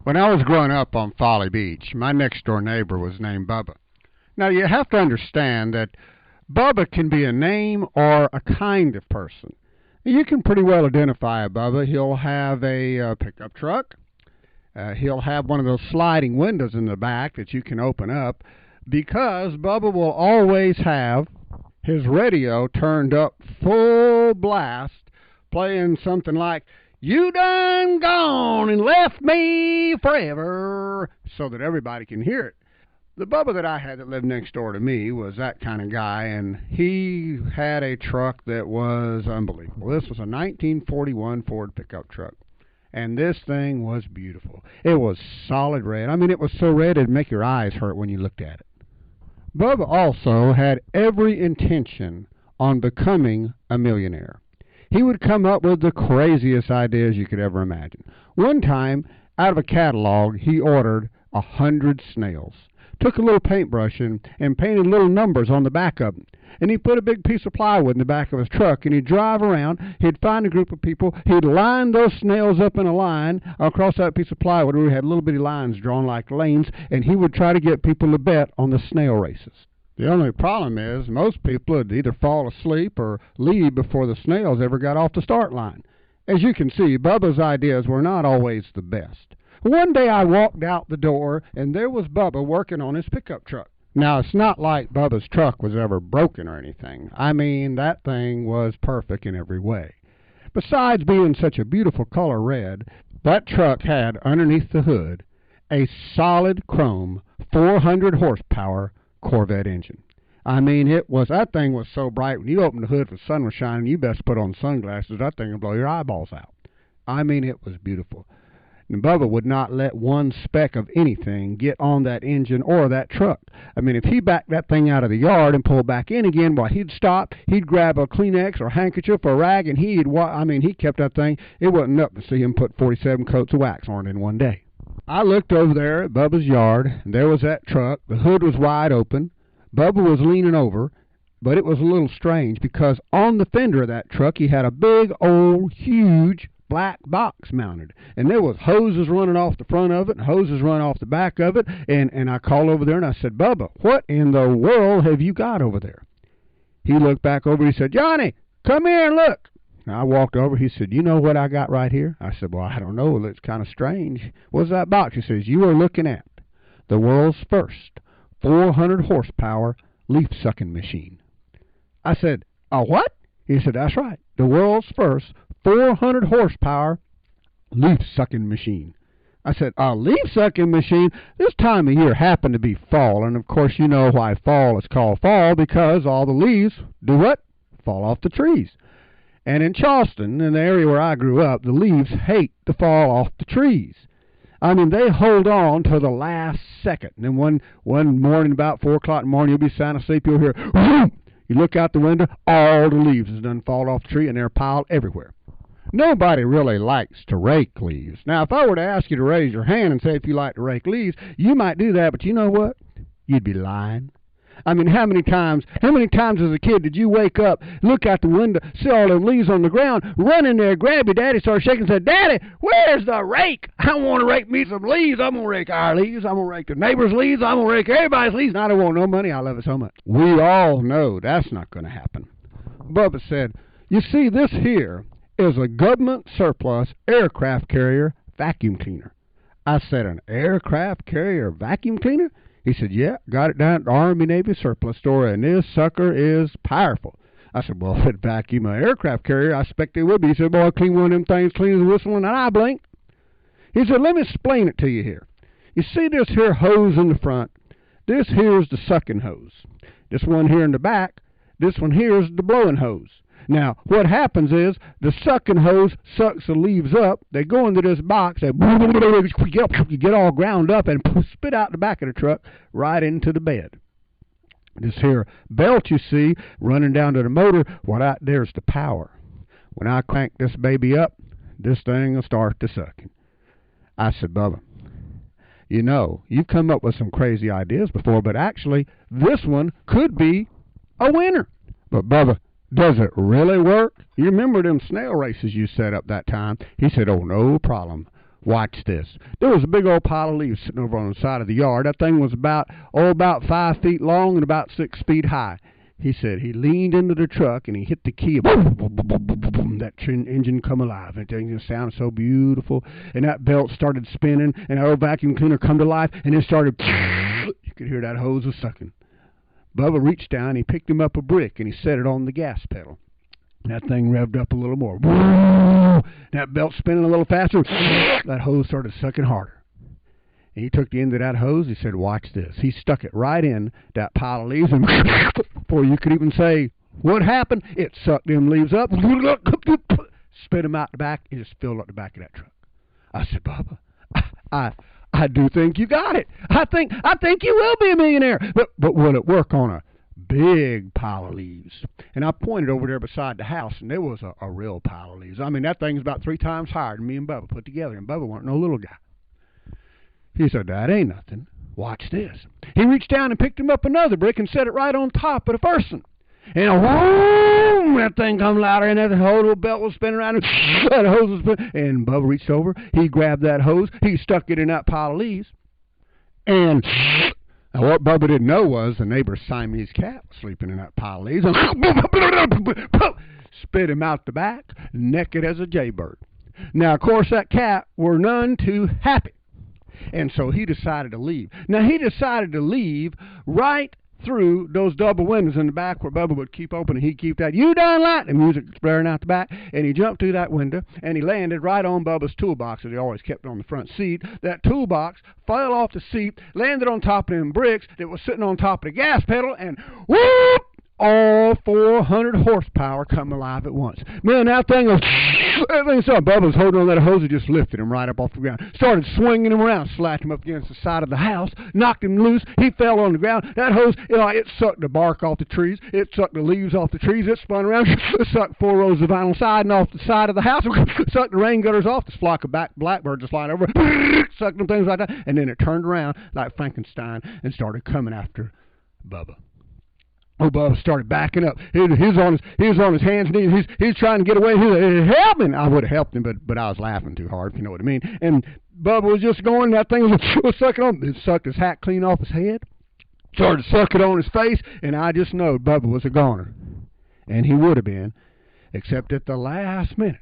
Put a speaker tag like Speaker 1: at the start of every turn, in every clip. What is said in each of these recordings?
Speaker 1: When I was growing up on Folly Beach, my next-door neighbor was named Bubba. Now, you have to understand that Bubba can be a name or a kind of person. You can pretty well identify a Bubba. He'll have a pickup truck. He'll have one of those sliding windows in the back that you can open up, because Bubba will always have his radio turned up full blast, playing something like, "You done gone and left me forever," so that everybody can hear it. The Bubba that I had that lived next door to me was that kind of guy, and he had a truck that was unbelievable. This was a 1941 Ford pickup truck, and this thing was beautiful. It was solid red. I mean, it was so red it'd make your eyes hurt when you looked at it. Bubba also had every intention on becoming a millionaire. He would come up with the craziest ideas you could ever imagine. One time, out of a catalog, he ordered 100 snails. Took a little paintbrush and painted little numbers on the back of them. And he put a big piece of plywood in the back of his truck, and he'd drive around, he'd find a group of people, he'd line those snails up in a line across that piece of plywood where he had little bitty lines drawn like lanes, and he would try to get people to bet on the snail races. The only problem is most people would either fall asleep or leave before the snails ever got off the start line. As you can see, Bubba's ideas were not always the best. One day I walked out the door, and there was Bubba working on his pickup truck. Now, it's not like Bubba's truck was ever broken or anything. I mean, that thing was perfect in every way. Besides being such a beautiful color red, that truck had underneath the hood a solid chrome 400 horsepower Corvette engine. I mean, that thing was so bright, when you opened the hood, if the sun was shining, you best put on sunglasses. That thing would blow your eyeballs out. I mean, it was beautiful. And Bubba would not let one speck of anything get on that engine or that truck. I mean, if he backed that thing out of the yard and pulled back in again, well, he'd stop, he'd grab a Kleenex or handkerchief or a rag, and he kept that thing. It wasn't up to see him put 47 coats of wax on it in one day. I looked over there at Bubba's yard, and there was that truck. The hood was wide open. Bubba was leaning over, but it was a little strange, because on the fender of that truck he had a big, old, huge black box mounted, and there was hoses running off the front of it and hoses running off the back of it, and I called over there and I said, "Bubba, what in the world have you got over there?" He looked back over, he said, "Johnny, come here and look." And I walked over, he said, "You know what I got right here?" I said, "Well, I don't know, it's kind of strange." "What's that box?" He says, "You are looking at the world's first 400 horsepower leaf-sucking machine." I said, "A what?" He said, "That's right, the world's first 400 horsepower leaf-sucking machine." I said, "A leaf-sucking machine?" This time of year happened to be fall, and of course you know why fall is called fall, because all the leaves do what? Fall off the trees. And in Charleston, in the area where I grew up, the leaves hate to fall off the trees. I mean, they hold on to the last second. And then one morning, about 4 o'clock in the morning, you'll be sound asleep, you'll hear, whoom! You look out the window, all the leaves has done fall off the tree, and they're piled everywhere. Nobody really likes to rake leaves. Now, if I were to ask you to raise your hand and say if you like to rake leaves, you might do that, but you know what? You'd be lying. I mean, how many times as a kid did you wake up, look out the window, see all them leaves on the ground, run in there, grab your daddy, start shaking, and say, "Daddy, where's the rake? I want to rake me some leaves. I'm going to rake our leaves. I'm going to rake the neighbor's leaves. I'm going to rake everybody's leaves, and I don't want no money. I love it so much." We all know that's not going to happen. Bubba said, "You see, this here is a government surplus aircraft carrier vacuum cleaner." I said, "An aircraft carrier vacuum cleaner?" He said, "Yeah, got it down at the Army Navy surplus store, and this sucker is powerful." I said, "Well, if it vacuum an aircraft carrier, I expect it would be." He said, "Boy, I clean one of them things, clean as a whistle," and I blinked. He said, "Let me explain it to you here. You see this here hose in the front? This here is the sucking hose. This one here in the back, this one here is the blowing hose. Now, what happens is the sucking hose sucks the leaves up. They go into this box. They you get all ground up and spit out the back of the truck right into the bed. This here belt you see running down to the motor, well, out there's the power. When I crank this baby up, this thing will start to sucking." I said, "Bubba, you know, you've come up with some crazy ideas before, but actually this one could be a winner." "But Bubba, does it really work? You remember them snail races you set up that time?" He said, "Oh, no problem. Watch this. There was a big old pile of leaves sitting over on the side of the yard. That thing was about 5 feet long and about 6 feet high. He said he leaned into the truck and he hit the key. Boom, boom, boom, boom, boom, boom. That engine come alive. And the engine sounded so beautiful. And that belt started spinning. And that old vacuum cleaner come to life. And it started. You could hear that hose was sucking. Bubba reached down. He picked him up a brick and he set it on the gas pedal. That thing revved up a little more. That belt spinning a little faster. That hose started sucking harder. And he took the end of that hose. He said, watch this. He stuck it right in that pile of leaves. And before you could even say, what happened? It sucked them leaves up. Spit them out the back. It just filled up the back of that truck. I said, Bubba, I do think you got it. I think you will be a millionaire. But will it work on a big pile of leaves? And I pointed over there beside the house, and there was a real pile of leaves. I mean, that thing's about 3 times higher than me and Bubba put together, and Bubba wasn't no little guy. He said, that ain't nothing. Watch this. He reached down and picked him up another brick and set it right on top of the first one. And whoom, that thing come louder, and that whole little belt was spinning around, and that hose was spinning. And Bubba reached over. He grabbed that hose. He stuck it in that pile of leaves. And now, what Bubba didn't know was the neighbor's Siamese cat was sleeping in that pile of leaves. Spit him out the back, naked as a jaybird. Now, of course, that cat were none too happy. And so he decided to leave. Now, he decided to leave right through those double windows in the back where Bubba would keep open, and he'd keep that, you done light, and music blaring out the back, and he jumped through that window, and he landed right on Bubba's toolbox that he always kept on the front seat. That toolbox fell off the seat, landed on top of them bricks that was sitting on top of the gas pedal, and whoop! All 400 horsepower come alive at once. Man, that thing was... Bubba was holding on that hose and just lifted him right up off the ground. Started swinging him around, slapped him up against the side of the house, knocked him loose. He fell on the ground. That hose, it sucked the bark off the trees. It sucked the leaves off the trees. It spun around. It sucked 4 rows of vinyl siding off the side of the house. Sucked the rain gutters off. This flock of blackbirds just flying over. Sucked them things like that. And then it turned around like Frankenstein and started coming after Bubba. Oh, Bubba started backing up. He was on his hands and knees. He's trying to get away. He said, help me. I would have helped him, but I was laughing too hard, if you know what I mean. And Bubba was just going. That thing was sucking on. It sucked his hat clean off his head. Started sucking on his face. And I just know Bubba was a goner. And he would have been, except at the last minute.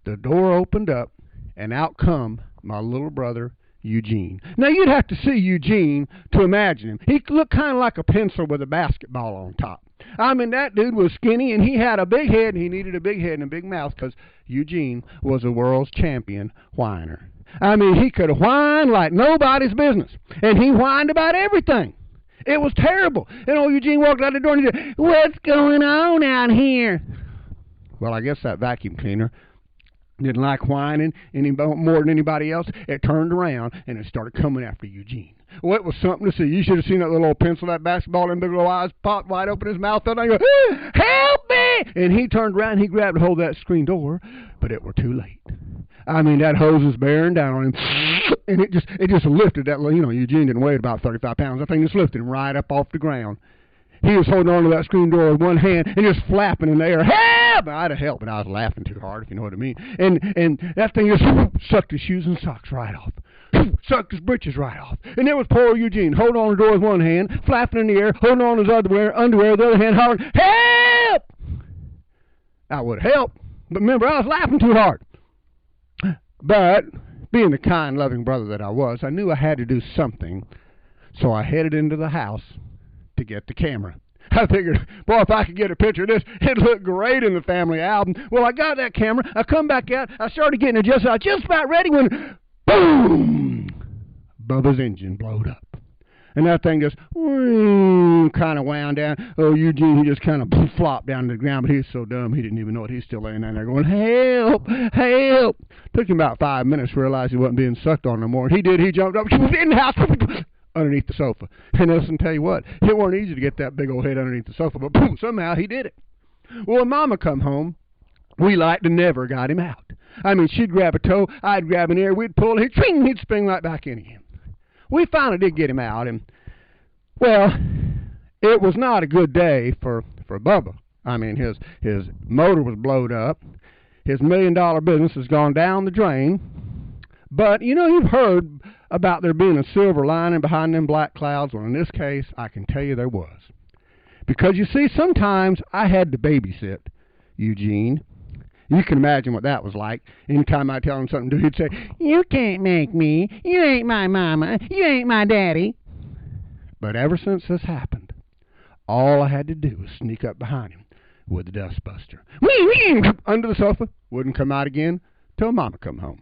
Speaker 1: The door opened up, and out come my little brother, Eugene. Now, you'd have to see Eugene to imagine him. He looked kind of like a pencil with a basketball on top. I mean, that dude was skinny, and he had a big head, and he needed a big head and a big mouth because Eugene was a world's champion whiner. I mean, he could whine like nobody's business, and he whined about everything. It was terrible. And old Eugene walked out the door, and he said, what's going on out here? Well, I guess that vacuum cleaner didn't like whining any more than anybody else. It turned around, and it started coming after Eugene. Well, it was something to see. You should have seen that little old pencil, that basketball, and big little eyes popped wide open, his mouth fell down, and he goes, help me! And he turned around, and he grabbed a hold of that screen door, but it were too late. I mean, that hose was bearing down on him, and it just lifted that, Eugene didn't weigh about 35 pounds. That thing just lifted him right up off the ground. He was holding on to that screen door with one hand and just flapping in the air. Help! I'd have helped, but I was laughing too hard, if you know what I mean. And that thing just sucked his shoes and socks right off. Sucked his britches right off. And there was poor Eugene holding on the door with one hand, flapping in the air, holding on to his underwear with the other hand, hollering, help! I would have helped, but remember, I was laughing too hard. But, being the kind, loving brother that I was, I knew I had to do something, so I headed into the house to get the camera. I figured, boy, if I could get a picture of this, it'd look great in the family album. Well, I got that camera. I come back out. I started getting adjusted. I was just about ready when, boom, Bubba's engine blowed up. And that thing just kind of wound down. Oh, Eugene, he just kind of flopped down to the ground, but he was so dumb he didn't even know it. He's still laying down there going, help, help. Took him about 5 minutes to realize he wasn't being sucked on no more. And he did. He jumped up in the house underneath the sofa. And listen, tell you what, it weren't easy to get that big old head underneath the sofa, but boom, somehow he did it. Well, when Mama come home, we like to never got him out. I mean, she'd grab a toe, I'd grab an ear, we'd pull, he'd spring right back in again. We finally did get him out, and, well, it was not a good day for Bubba. I mean, his motor was blowed up. His $1 million business has gone down the drain. But, you've heard about there being a silver lining behind them black clouds. Well, in this case, I can tell you there was. Because, you see, sometimes I had to babysit Eugene. You can imagine what that was like. Anytime I tell him something to do, he'd say, "You can't make me. You ain't my mama. You ain't my daddy." But ever since this happened, all I had to do was sneak up behind him with the dustbuster. Whee, whee, under the sofa. Wouldn't come out again till Mama come home.